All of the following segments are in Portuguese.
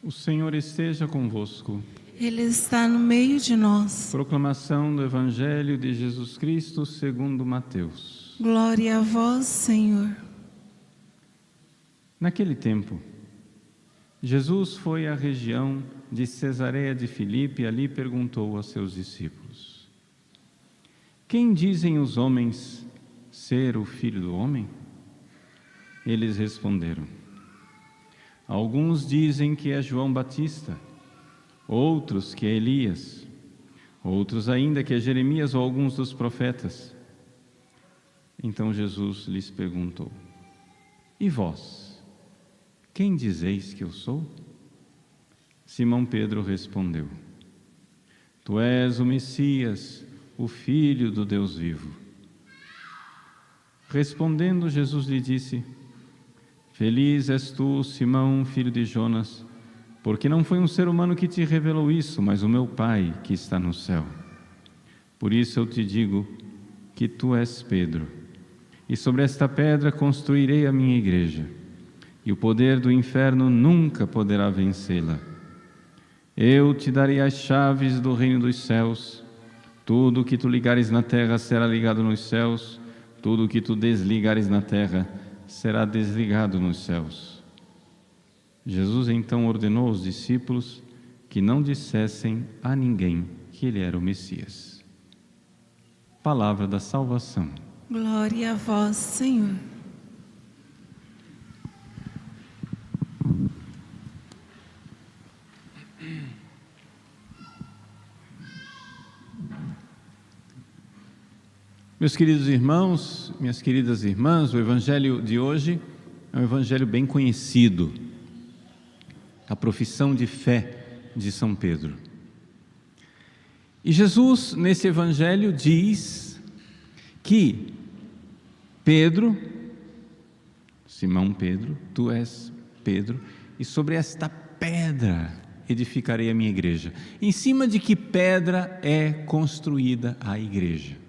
O Senhor esteja convosco. Ele está no meio de nós. Proclamação do Evangelho de Jesus Cristo segundo Mateus. Glória a vós, Senhor. Naquele tempo, Jesus foi à região de Cesareia de Filipe e ali perguntou aos seus discípulos: Quem dizem os homens ser o Filho do Homem? Eles responderam: Alguns dizem que é João Batista, outros que é Elias, outros ainda que é Jeremias ou alguns dos profetas. Então Jesus lhes perguntou: E vós, quem dizeis que eu sou? Simão Pedro respondeu: Tu és o Messias, o Filho do Deus vivo. Respondendo, Jesus lhe disse: Feliz és tu, Simão, filho de Jonas, porque não foi um ser humano que te revelou isso, mas o meu Pai que está no céu. Por isso eu te digo que tu és Pedro, e sobre esta pedra construirei a minha igreja, e o poder do inferno nunca poderá vencê-la. Eu te darei as chaves do reino dos céus. Tudo o que tu ligares na terra será ligado nos céus, tudo o que tu desligares na terra será desligado nos céus. Jesus então ordenou aos discípulos que não dissessem a ninguém que ele era o Messias. Palavra da salvação. Glória a vós, Senhor. Meus queridos irmãos, minhas queridas irmãs, o Evangelho de hoje é um Evangelho bem conhecido, a profissão de fé de São Pedro. E Jesus, nesse Evangelho, diz que Pedro, Simão Pedro, tu és Pedro, e sobre esta pedra edificarei a minha igreja. Em cima de que pedra é construída a igreja?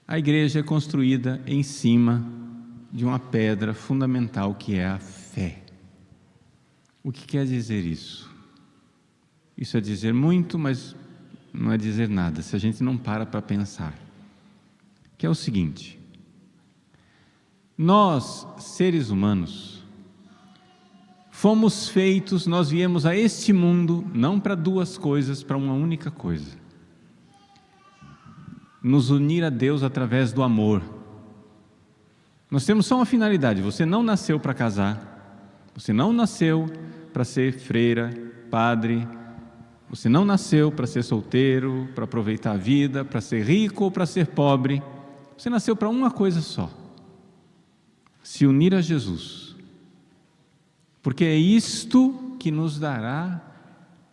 A igreja é construída em cima de uma pedra fundamental que é a fé. O que quer dizer isso? Isso é dizer muito, mas não é dizer nada, se a gente não para pensar. Que é o seguinte: nós, seres humanos, fomos feitos, nós viemos a este mundo não para duas coisas, para uma única coisa: nos unir a Deus através do amor. Nós temos só uma finalidade: você não nasceu para casar, você não nasceu para ser freira, padre, você não nasceu para ser solteiro, para aproveitar a vida, para ser rico ou para ser pobre. Você nasceu para uma coisa só: se unir a Jesus, porque é isto que nos dará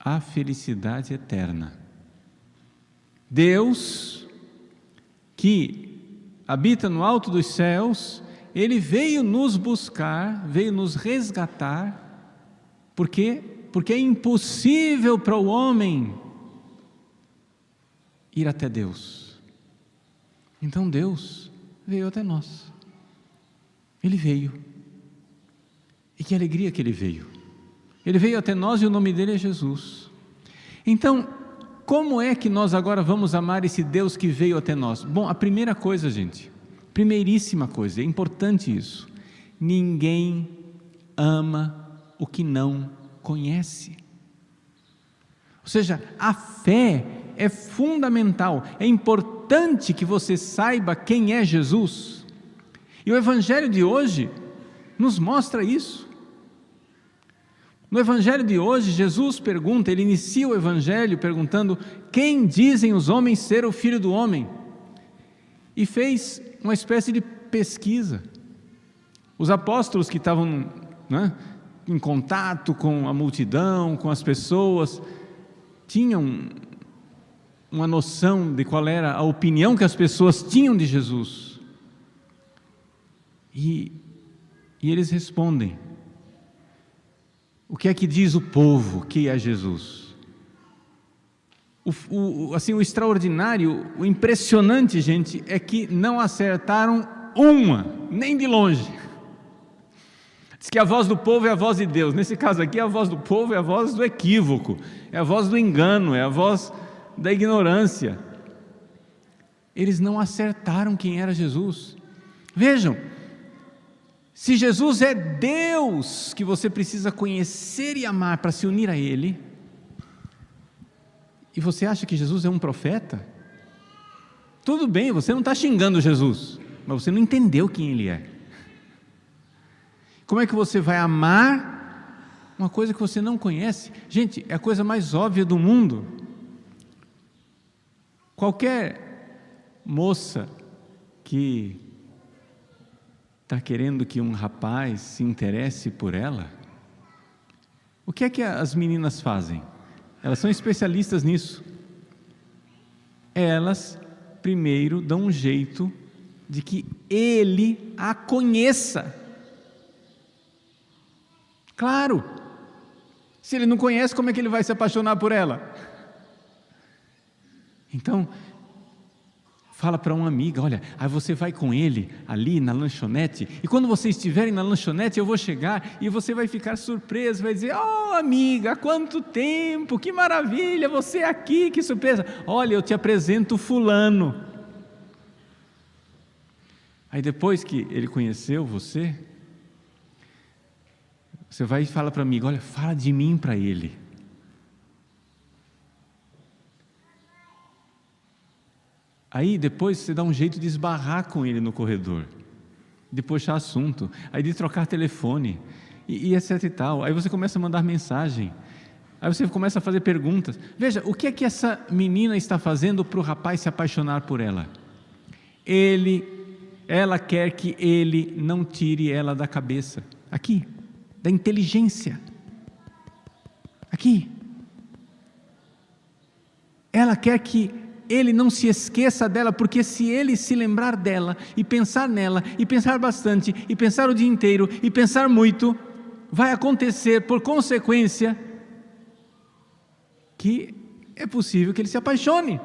a felicidade eterna. Deus, que habita no alto dos céus, Ele veio nos buscar, veio nos resgatar. Por quê? Porque é impossível para o homem ir até Deus. Então Deus veio até nós. Ele veio. E que alegria que Ele veio. Ele veio até nós e o nome dEle é Jesus. Então, como é que nós agora vamos amar esse Deus que veio até nós? Bom, a primeira coisa, gente, primeiríssima coisa, é importante isso: ninguém ama o que não conhece. Ou seja, a fé é fundamental, é importante que você saiba quem é Jesus. E o Evangelho de hoje nos mostra isso. No Evangelho de hoje, Jesus pergunta, ele inicia o Evangelho perguntando: quem dizem os homens ser o Filho do Homem? E fez uma espécie de pesquisa. Os apóstolos que estavam, em contato com a multidão, com as pessoas, tinham uma noção de qual era a opinião que as pessoas tinham de Jesus. E eles respondem: o que é que diz o povo que é Jesus? O extraordinário, o impressionante, gente, é que não acertaram uma, nem de longe. Diz que a voz do povo é a voz de Deus. Nesse caso aqui, a voz do povo é a voz do equívoco, é a voz do engano, é a voz da ignorância. Eles não acertaram quem era Jesus. Vejam, se Jesus é Deus que você precisa conhecer e amar para se unir a Ele, e você acha que Jesus é um profeta? Tudo bem, você não está xingando Jesus, mas você não entendeu quem Ele é. Como é que você vai amar uma coisa que você não conhece? Gente, é a coisa mais óbvia do mundo. Qualquer moça que está querendo que um rapaz se interesse por ela, o que é que as meninas fazem? Elas são especialistas nisso. Elas primeiro dão um jeito de que ele a conheça. Claro, se ele não conhece, como é que ele vai se apaixonar por ela? Então, fala para uma amiga, olha, aí você vai com ele ali na lanchonete, e quando vocês estiverem na lanchonete, eu vou chegar, e você vai ficar surpresa, vai dizer, oh amiga, há quanto tempo, que maravilha, você aqui, que surpresa, olha, eu te apresento fulano. Aí depois que ele conheceu você vai e fala para a amiga, olha, fala de mim para ele. Aí depois você dá um jeito de esbarrar com ele no corredor, de puxar assunto, aí de trocar telefone, e etc e tal. Aí você começa a mandar mensagem, aí você começa a fazer perguntas. Veja, o que é que essa menina está fazendo para o rapaz se apaixonar por ela? Ela quer que ele não tire ela da cabeça, aqui, da inteligência, aqui. Ela quer que ele não se esqueça dela, porque se ele se lembrar dela, e pensar nela, e pensar bastante, e pensar o dia inteiro, e pensar muito, vai acontecer, por consequência, que é possível que ele se apaixone.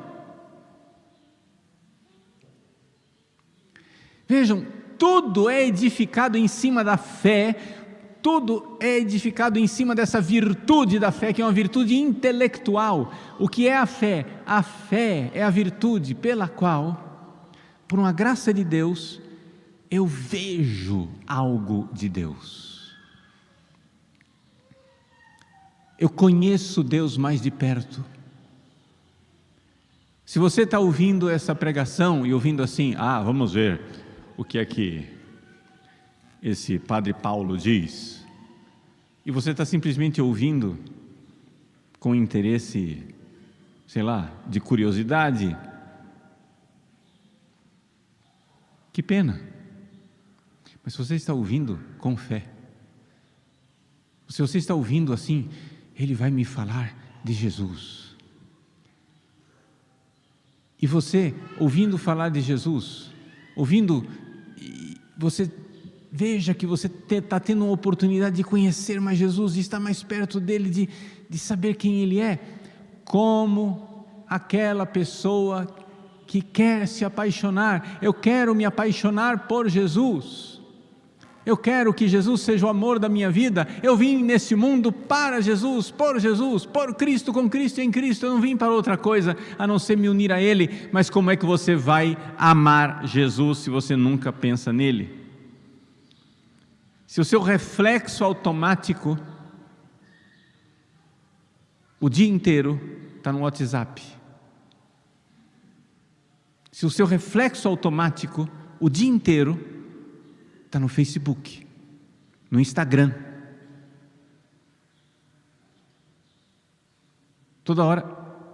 Vejam, tudo é edificado em cima da fé, tudo é edificado em cima dessa virtude da fé, que é uma virtude intelectual. O que é a fé? A fé é a virtude pela qual, por uma graça de Deus, eu vejo algo de Deus. Eu conheço Deus mais de perto. Se você está ouvindo essa pregação e ouvindo assim, vamos ver o que é que esse padre Paulo diz, e você está simplesmente ouvindo com interesse, sei lá, de curiosidade, que pena. Mas se você está ouvindo com fé, se você está ouvindo assim, ele vai me falar de Jesus, e você ouvindo falar de Jesus, você veja que você está tendo uma oportunidade de conhecer mais Jesus, de estar mais perto dele, de saber quem ele é, como aquela pessoa que quer se apaixonar. Eu quero me apaixonar por Jesus, eu quero que Jesus seja o amor da minha vida. Eu vim nesse mundo para Jesus, por Cristo, com Cristo e em Cristo. Eu não vim para outra coisa a não ser me unir a Ele. Mas como é que você vai amar Jesus se você nunca pensa nele? Se o seu reflexo automático o dia inteiro está no WhatsApp, se o seu reflexo automático o dia inteiro está no Facebook, no Instagram, toda hora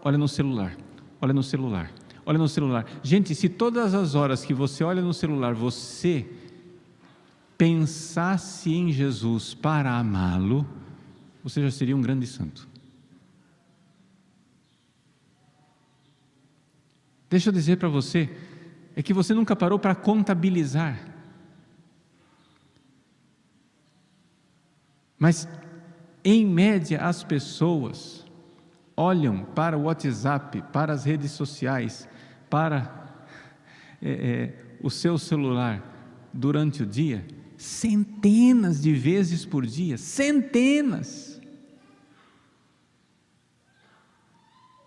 olha no celular, olha no celular, olha no celular. Gente, se todas as horas que você olha no celular, você pensasse em Jesus para amá-lo, você já seria um grande santo. Deixa eu dizer para você, é que você nunca parou para contabilizar. Mas, em média, as pessoas olham para o WhatsApp, para as redes sociais, para o seu celular durante o dia centenas de vezes por dia, centenas.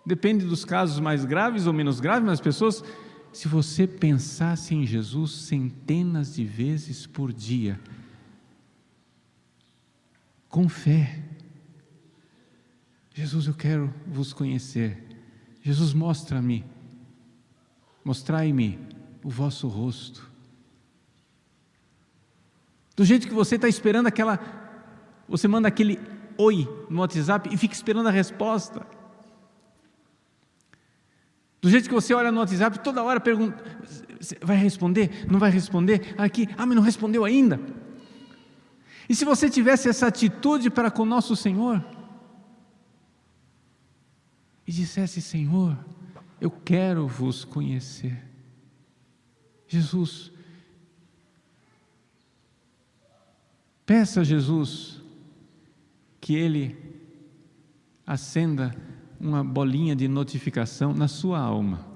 Depende dos casos mais graves ou menos graves, mas as pessoas, se você pensasse em Jesus centenas de vezes por dia, com fé, Jesus, eu quero vos conhecer. Jesus, mostrai-me o vosso rosto. Do jeito que você está esperando você manda aquele oi no WhatsApp e fica esperando a resposta. Do jeito que você olha no WhatsApp, toda hora pergunta, vai responder? Não vai responder? Aqui, mas não respondeu ainda. E se você tivesse essa atitude para com nosso Senhor, e dissesse, Senhor, eu quero vos conhecer. Jesus, peça a Jesus que Ele acenda uma bolinha de notificação na sua alma.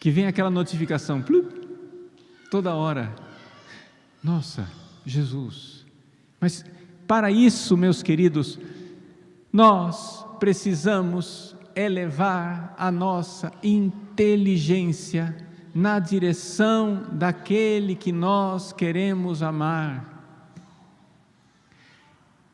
Que venha aquela notificação, toda hora. Nossa, Jesus. Mas para isso, meus queridos, nós precisamos elevar a nossa inteligência na direção daquele que nós queremos amar.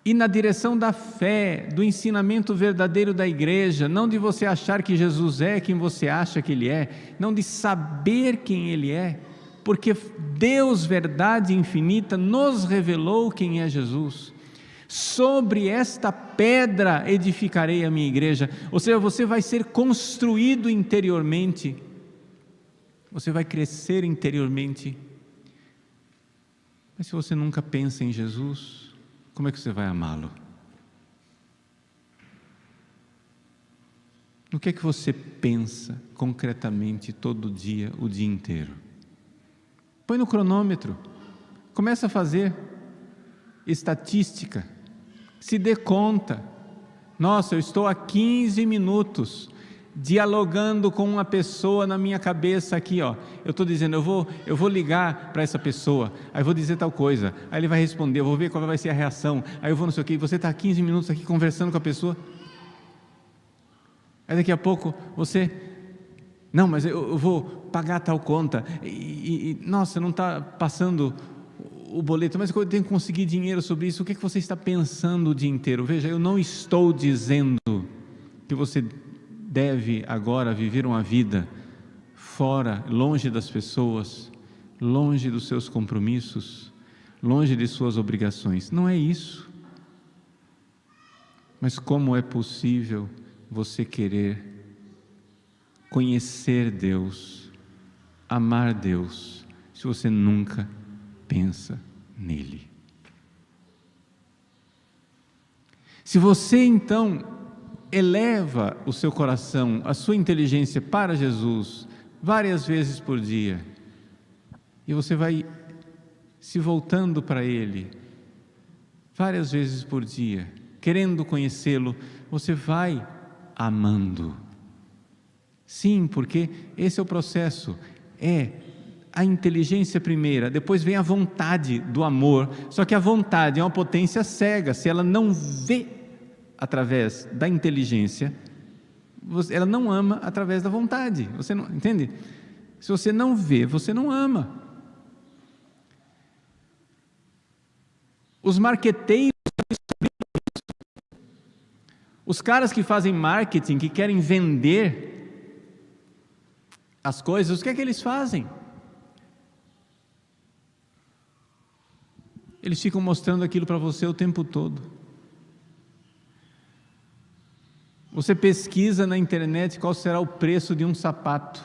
E na direção da fé, do ensinamento verdadeiro da igreja, não de você achar que Jesus é quem você acha que Ele é, não de saber quem Ele é, porque Deus, verdade infinita, nos revelou quem é Jesus. Sobre esta pedra edificarei a minha igreja, ou seja, você vai ser construído interiormente, você vai crescer interiormente. Mas se você nunca pensa em Jesus, como é que você vai amá-lo? No que é que você pensa concretamente todo dia, o dia inteiro? Põe no cronômetro, começa a fazer estatística, se dê conta, nossa, eu estou há 15 minutos dialogando com uma pessoa na minha cabeça aqui, eu estou dizendo, eu vou ligar para essa pessoa, aí eu vou dizer tal coisa, aí ele vai responder, eu vou ver qual vai ser a reação, aí eu vou não sei o que, você está 15 minutos aqui conversando com a pessoa, aí daqui a pouco você, não, mas eu vou pagar tal conta, nossa, não está passando o boleto, mas eu tenho que conseguir dinheiro sobre isso, o que é que você está pensando o dia inteiro? Veja, eu não estou dizendo que você deve agora viver uma vida fora, longe das pessoas, longe dos seus compromissos, longe de suas obrigações, não é isso. Mas como é possível você querer conhecer Deus, amar Deus, se você nunca pensa nele? Se você então eleva o seu coração, a sua inteligência para Jesus várias vezes por dia, e você vai se voltando para Ele várias vezes por dia, querendo conhecê-lo, você vai amando. Sim, porque esse é o processo, é a inteligência primeira, depois vem a vontade do amor, só que a vontade é uma potência cega, se ela não vê através da inteligência, ela não ama através da vontade, você não entende? Se você não vê, você não ama. Os marqueteiros, os caras que fazem marketing, que querem vender as coisas, o que é que eles fazem? Eles ficam mostrando aquilo para você o tempo todo. Você pesquisa na internet qual será o preço de um sapato.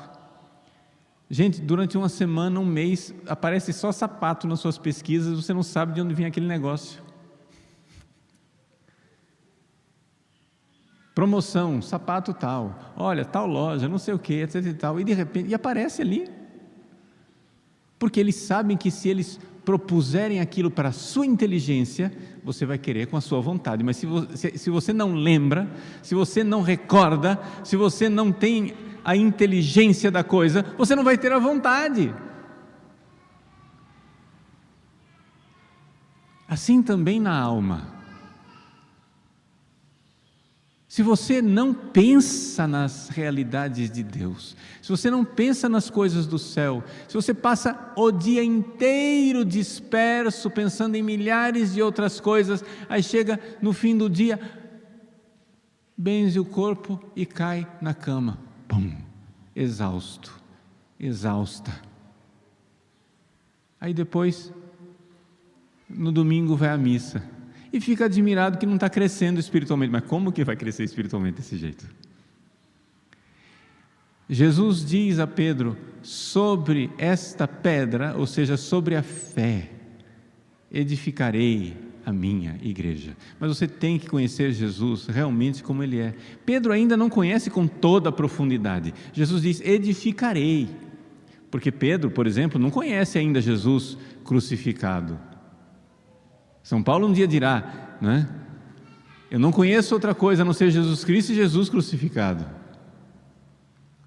Gente, durante uma semana, um mês, aparece só sapato nas suas pesquisas, você não sabe de onde vem aquele negócio. Promoção, sapato tal, olha, tal loja, não sei o que, etc e tal, e de repente, aparece ali. Porque eles sabem que se eles propuserem aquilo para a sua inteligência, você vai querer com a sua vontade, mas se você não lembra, se você não recorda, se você não tem a inteligência da coisa, você não vai ter a vontade. assim também na alma. Se você não pensa nas realidades de Deus, se você não pensa nas coisas do céu, se você passa o dia inteiro disperso, pensando em milhares de outras coisas, aí chega no fim do dia, benze o corpo e cai na cama, pum, exausto, exausta. Aí depois, no domingo vai à missa e fica admirado que não está crescendo espiritualmente. Mas como que vai crescer espiritualmente desse jeito? Jesus diz a Pedro, sobre esta pedra, ou seja, sobre a fé, edificarei a minha igreja. Mas você tem que conhecer Jesus realmente como Ele é. Pedro ainda não conhece com toda a profundidade. Jesus diz, edificarei. Porque Pedro, por exemplo, não conhece ainda Jesus crucificado. São Paulo um dia dirá, né? Eu não conheço outra coisa a não ser Jesus Cristo e Jesus crucificado.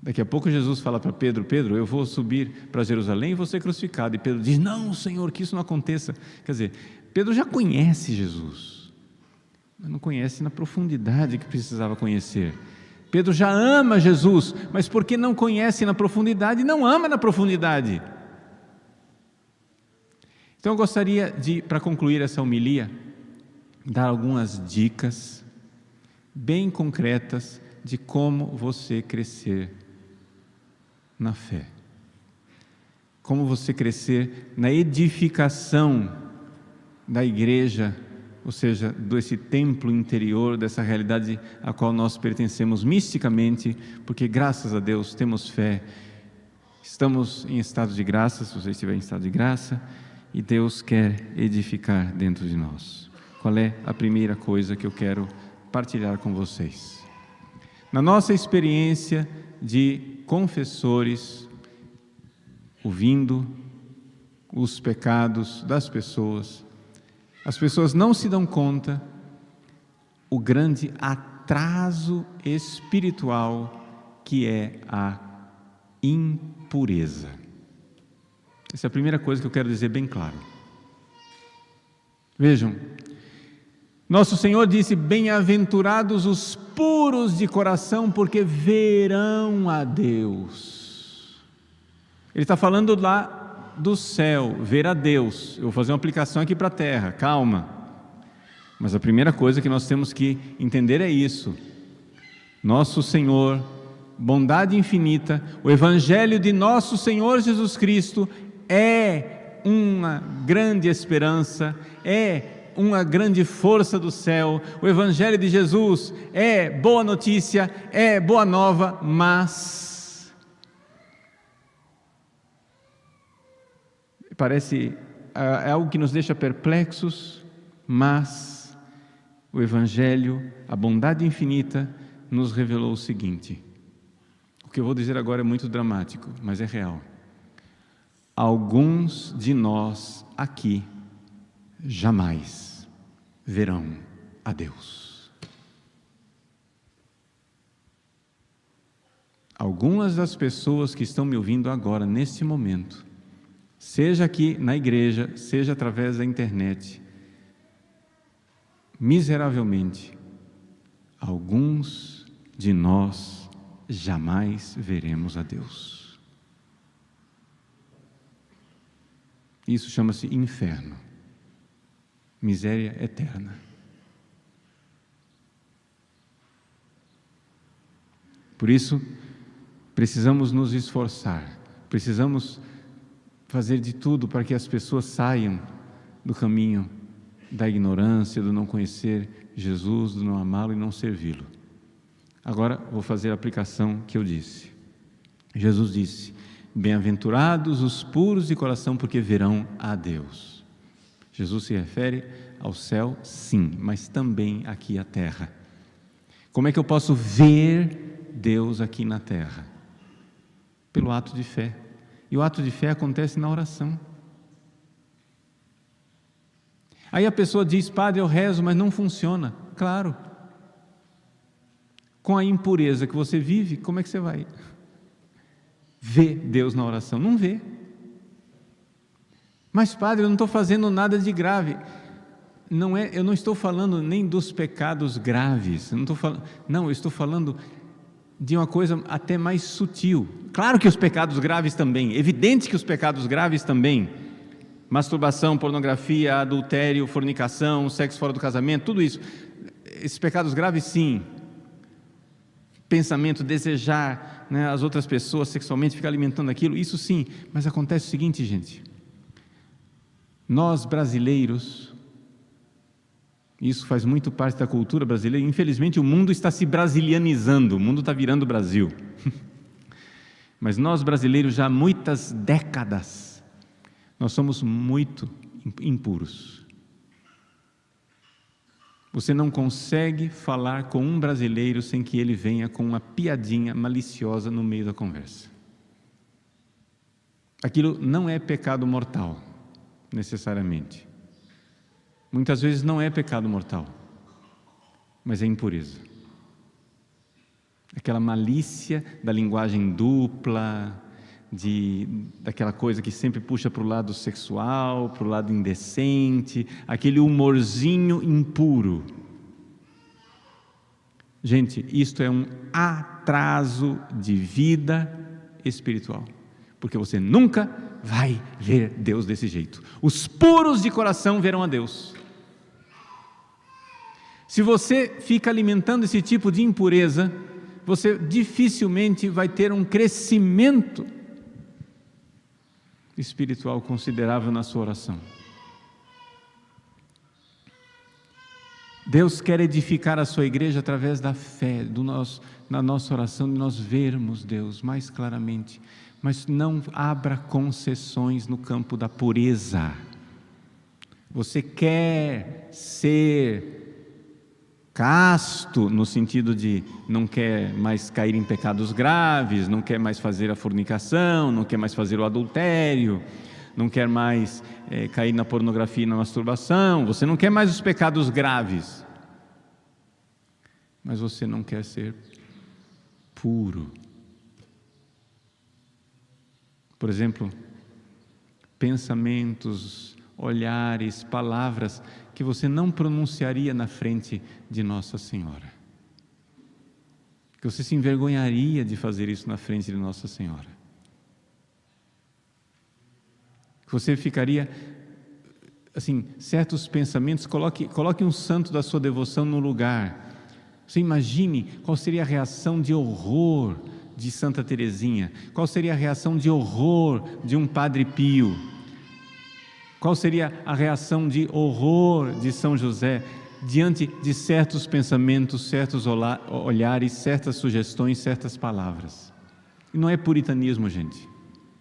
Daqui a pouco Jesus fala para Pedro, Pedro, eu vou subir para Jerusalém e vou ser crucificado. E Pedro diz, não, Senhor, que isso não aconteça. Quer dizer, Pedro já conhece Jesus, mas não conhece na profundidade que precisava conhecer. Pedro já ama Jesus, mas porque não conhece na profundidade, não ama na profundidade. Então eu gostaria de, para concluir essa homilia, dar algumas dicas bem concretas de como você crescer na fé. Como você crescer na edificação da igreja, ou seja, desse templo interior, dessa realidade a qual nós pertencemos misticamente, porque graças a Deus temos fé, estamos em estado de graça, se você estiver em estado de graça, e Deus quer edificar dentro de nós. Qual é a primeira coisa que eu quero partilhar com vocês? Na nossa experiência de confessores, ouvindo os pecados das pessoas, as pessoas não se dão conta o grande atraso espiritual que é a impureza. Essa é a primeira coisa que eu quero dizer bem claro. Vejam, nosso Senhor disse, bem-aventurados os puros de coração, porque verão a Deus. Ele está falando lá do céu, ver a Deus. Eu vou fazer uma aplicação aqui para a terra, calma. Mas a primeira coisa que nós temos que entender é isso. Nosso Senhor, bondade infinita, o Evangelho de nosso Senhor Jesus Cristo é uma grande esperança, é uma grande força do céu. O Evangelho de Jesus é boa notícia, é boa nova, mas parece é algo que nos deixa perplexos, mas o Evangelho, a bondade infinita, nos revelou o seguinte. O que eu vou dizer agora é muito dramático, mas é real. Alguns de nós aqui jamais verão a Deus. Algumas das pessoas que estão me ouvindo agora, neste momento, seja aqui na igreja, seja através da internet, miseravelmente, alguns de nós jamais veremos a Deus. Isso chama-se inferno, miséria eterna. Por isso, precisamos nos esforçar, precisamos fazer de tudo para que as pessoas saiam do caminho da ignorância, do não conhecer Jesus, do não amá-lo e não servi-lo. Agora vou fazer a aplicação que eu disse. Jesus disse, bem-aventurados os puros de coração, porque verão a Deus. Jesus se refere ao céu, sim, mas também aqui à terra. Como é que eu posso ver Deus aqui na terra? Pelo ato de fé. E o ato de fé acontece na oração. Aí a pessoa diz, padre, eu rezo, mas não funciona. Claro. Com a impureza que você vive, como é que você vai ver Deus na oração? Não vê. Mas padre, eu não estou fazendo nada de grave. eu não estou falando nem dos pecados graves, eu estou falando de uma coisa até mais sutil. Claro que os pecados graves também, evidente que os pecados graves também, masturbação, pornografia, adultério, fornicação, sexo fora do casamento, tudo isso, esses pecados graves sim, pensamento, desejar, né, as outras pessoas sexualmente, ficar alimentando aquilo, isso sim, mas acontece o seguinte, gente, nós brasileiros, isso faz muito parte da cultura brasileira, infelizmente o mundo está se brasilianizando, o mundo está virando Brasil, mas nós brasileiros já há muitas décadas, nós somos muito impuros. Você não consegue falar com um brasileiro sem que ele venha com uma piadinha maliciosa no meio da conversa. Aquilo não é pecado mortal, necessariamente. Muitas vezes não é pecado mortal, mas é impureza. Aquela malícia da linguagem dupla, daquela coisa que sempre puxa para o lado sexual, para o lado indecente, aquele humorzinho impuro. Gente, isto é um atraso de vida espiritual, porque você nunca vai ver Deus desse jeito. Os puros de coração verão a Deus. Se você fica alimentando esse tipo de impureza, você dificilmente vai ter um crescimento espiritual considerável na sua oração. Deus quer edificar a sua igreja através da fé, na nossa oração, de nós vermos Deus mais claramente, mas não abra concessões no campo da pureza. Você quer ser casto, no sentido de não quer mais cair em pecados graves, não quer mais fazer a fornicação, não quer mais fazer o adultério, não quer mais cair na pornografia e na masturbação, você não quer mais os pecados graves, mas você não quer ser puro. Por exemplo, pensamentos, olhares, palavras que você não pronunciaria na frente de Nossa Senhora, que você se envergonharia de fazer isso na frente de Nossa Senhora, que você ficaria, assim, certos pensamentos, coloque um santo da sua devoção no lugar, você imagine qual seria a reação de horror de Santa Teresinha, qual seria a reação de horror de um Padre Pio, qual seria a reação de horror de São José diante de certos pensamentos, certos olhares, certas sugestões, certas palavras? E não é puritanismo, gente,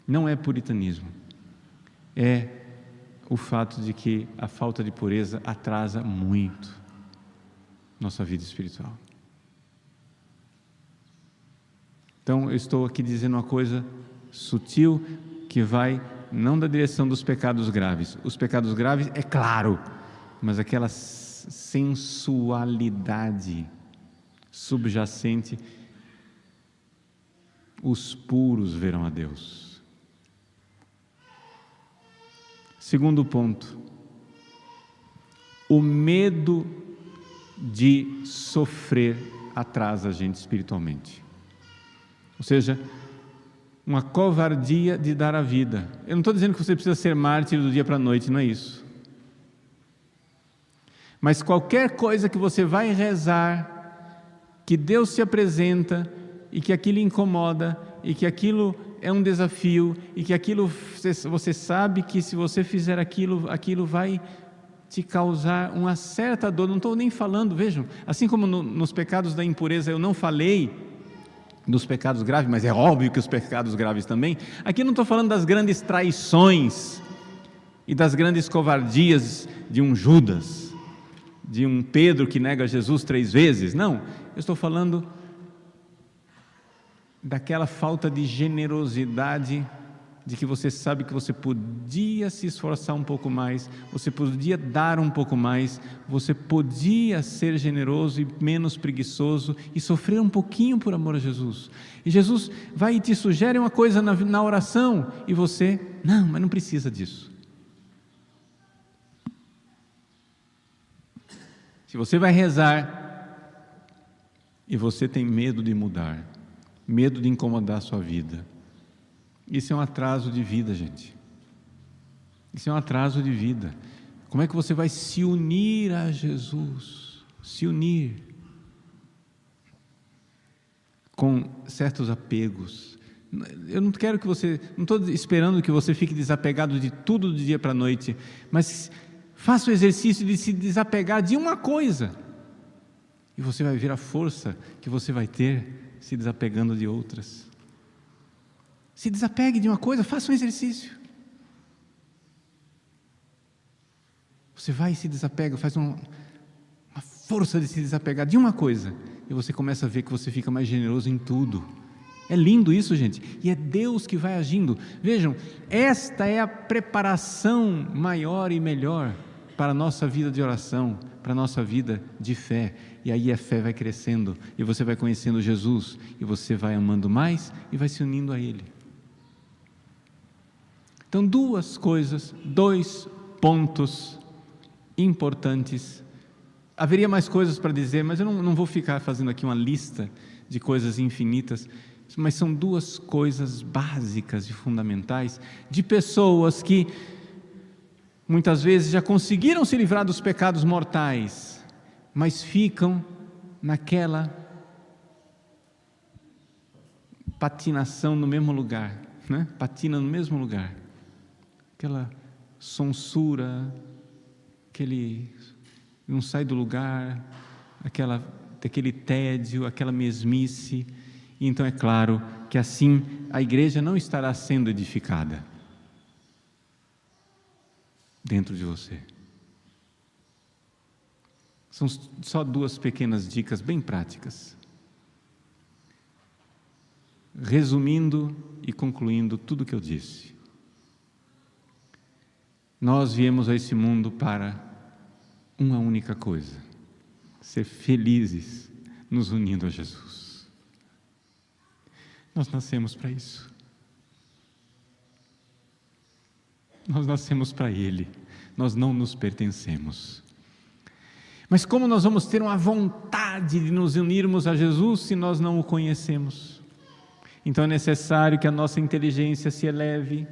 não é puritanismo, é o fato de que a falta de pureza atrasa muito nossa vida espiritual. Então eu estou aqui dizendo uma coisa sutil que vai não da direção dos pecados graves. Os pecados graves, é claro, mas aquela sensualidade subjacente, os puros verão a Deus. Segundo ponto, o medo de sofrer atrasa a gente espiritualmente. Ou seja, uma covardia de dar a vida. Eu não estou dizendo que você precisa ser mártir do dia para a noite, não é isso. Mas qualquer coisa que você vai rezar, que Deus se apresenta e que aquilo incomoda, e que aquilo é um desafio, e que aquilo você sabe que se você fizer aquilo vai te causar uma certa dor. Não estou nem falando, vejam, assim como nos pecados da impureza eu não falei dos pecados graves, mas é óbvio que os pecados graves também, aqui não estou falando das grandes traições e das grandes covardias de um Judas, de um Pedro que nega Jesus 3 vezes, não, eu estou falando daquela falta de generosidade, de que você sabe que você podia se esforçar um pouco mais, você podia dar um pouco mais, você podia ser generoso e menos preguiçoso e sofrer um pouquinho por amor a Jesus. E Jesus vai e te sugere uma coisa na oração e você, não, mas não precisa disso. Se você vai rezar e você tem medo de mudar, medo de incomodar a sua vida, isso é um atraso de vida, gente. Isso é um atraso de vida. Como é que você vai se unir a Jesus? Se unir com certos apegos. Eu não quero que você, não estou esperando que você fique desapegado de tudo do dia para a noite, mas faça o exercício de se desapegar de uma coisa, e você vai ver a força que você vai ter se desapegando de outras. Se desapegue de uma coisa, faça um exercício. Você vai e se desapega, faz uma força de se desapegar de uma coisa, e você começa a ver que você fica mais generoso em tudo. É lindo isso, gente, e é Deus que vai agindo. Vejam, esta é a preparação maior e melhor para a nossa vida de oração, para a nossa vida de fé. E aí a fé vai crescendo, e você vai conhecendo Jesus, e você vai amando mais, e vai se unindo a Ele. Então, dois pontos importantes. Haveria mais coisas para dizer, mas eu não vou ficar fazendo aqui uma lista de coisas infinitas, mas são duas coisas básicas e fundamentais de pessoas que muitas vezes já conseguiram se livrar dos pecados mortais, mas ficam naquela patinação no mesmo lugar, né? Patina no mesmo lugar, aquela sonsura, aquele não sai do lugar, aquele tédio, aquela mesmice. E então é claro que assim a igreja não estará sendo edificada dentro de você. São só duas pequenas dicas bem práticas, resumindo e concluindo tudo o que eu disse. Nós viemos a esse mundo para uma única coisa: ser felizes nos unindo a Jesus. Nós nascemos para isso. Nós nascemos para Ele. Nós não nos pertencemos. Mas como nós vamos ter uma vontade de nos unirmos a Jesus se nós não o conhecemos? Então é necessário que a nossa inteligência se eleve.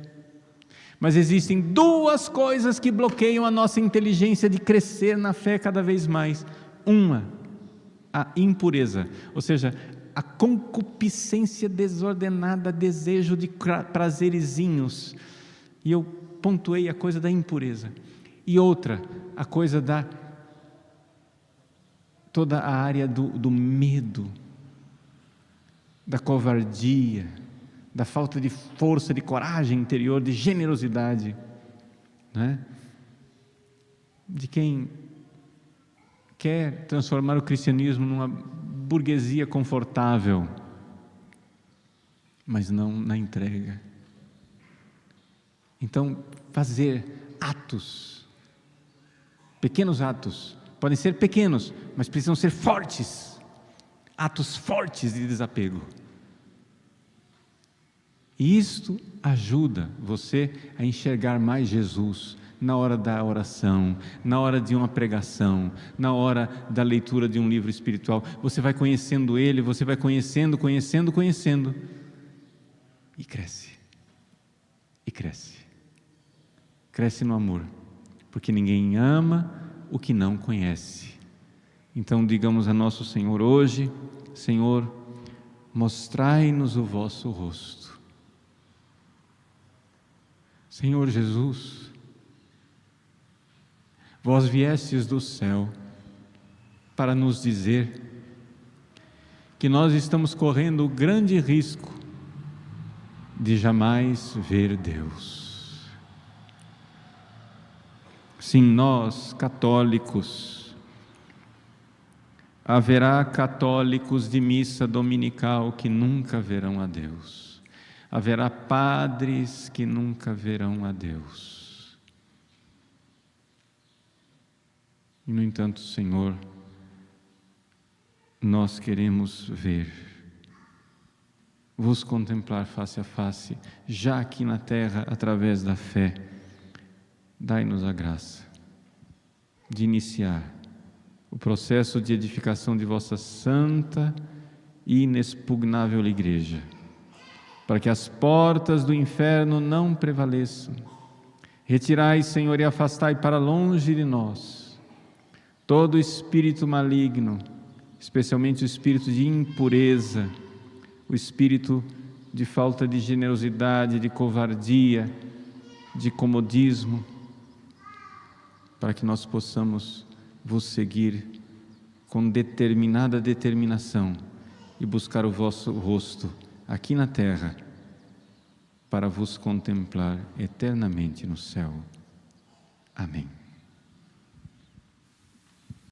Mas existem duas coisas que bloqueiam a nossa inteligência de crescer na fé cada vez mais. Uma, a impureza, ou seja, a concupiscência desordenada, desejo de prazerezinhos. E eu pontuei a coisa da impureza. E outra, a coisa da toda a área do medo, da covardia, da falta de força, de coragem interior, de generosidade, né? De quem quer transformar o cristianismo numa burguesia confortável, mas não na entrega. Então, fazer atos, pequenos atos, podem ser pequenos, mas precisam ser fortes, atos fortes de desapego. E isto ajuda você a enxergar mais Jesus na hora da oração, na hora de uma pregação, na hora da leitura de um livro espiritual. Você vai conhecendo Ele, você vai conhecendo, e cresce, cresce no amor, porque ninguém ama o que não conhece. Então digamos a nosso Senhor hoje: Senhor, mostrai-nos o vosso rosto. Senhor Jesus, vós viestes do céu para nos dizer que nós estamos correndo o grande risco de jamais ver Deus. Sim, nós, católicos, haverá católicos de missa dominical que nunca verão a Deus. Haverá padres que nunca verão a Deus. E, no entanto, Senhor, nós queremos ver, vos contemplar face a face, já aqui na terra, através da fé. Dai-nos a graça de iniciar o processo de edificação de vossa santa e inexpugnável Igreja, para que as portas do inferno não prevaleçam. Retirai, Senhor, e afastai para longe de nós todo espírito maligno, especialmente o espírito de impureza, o espírito de falta de generosidade, de covardia, de comodismo, para que nós possamos vos seguir com determinada determinação e buscar o vosso rosto aqui na terra, para vos contemplar eternamente no céu. Amém.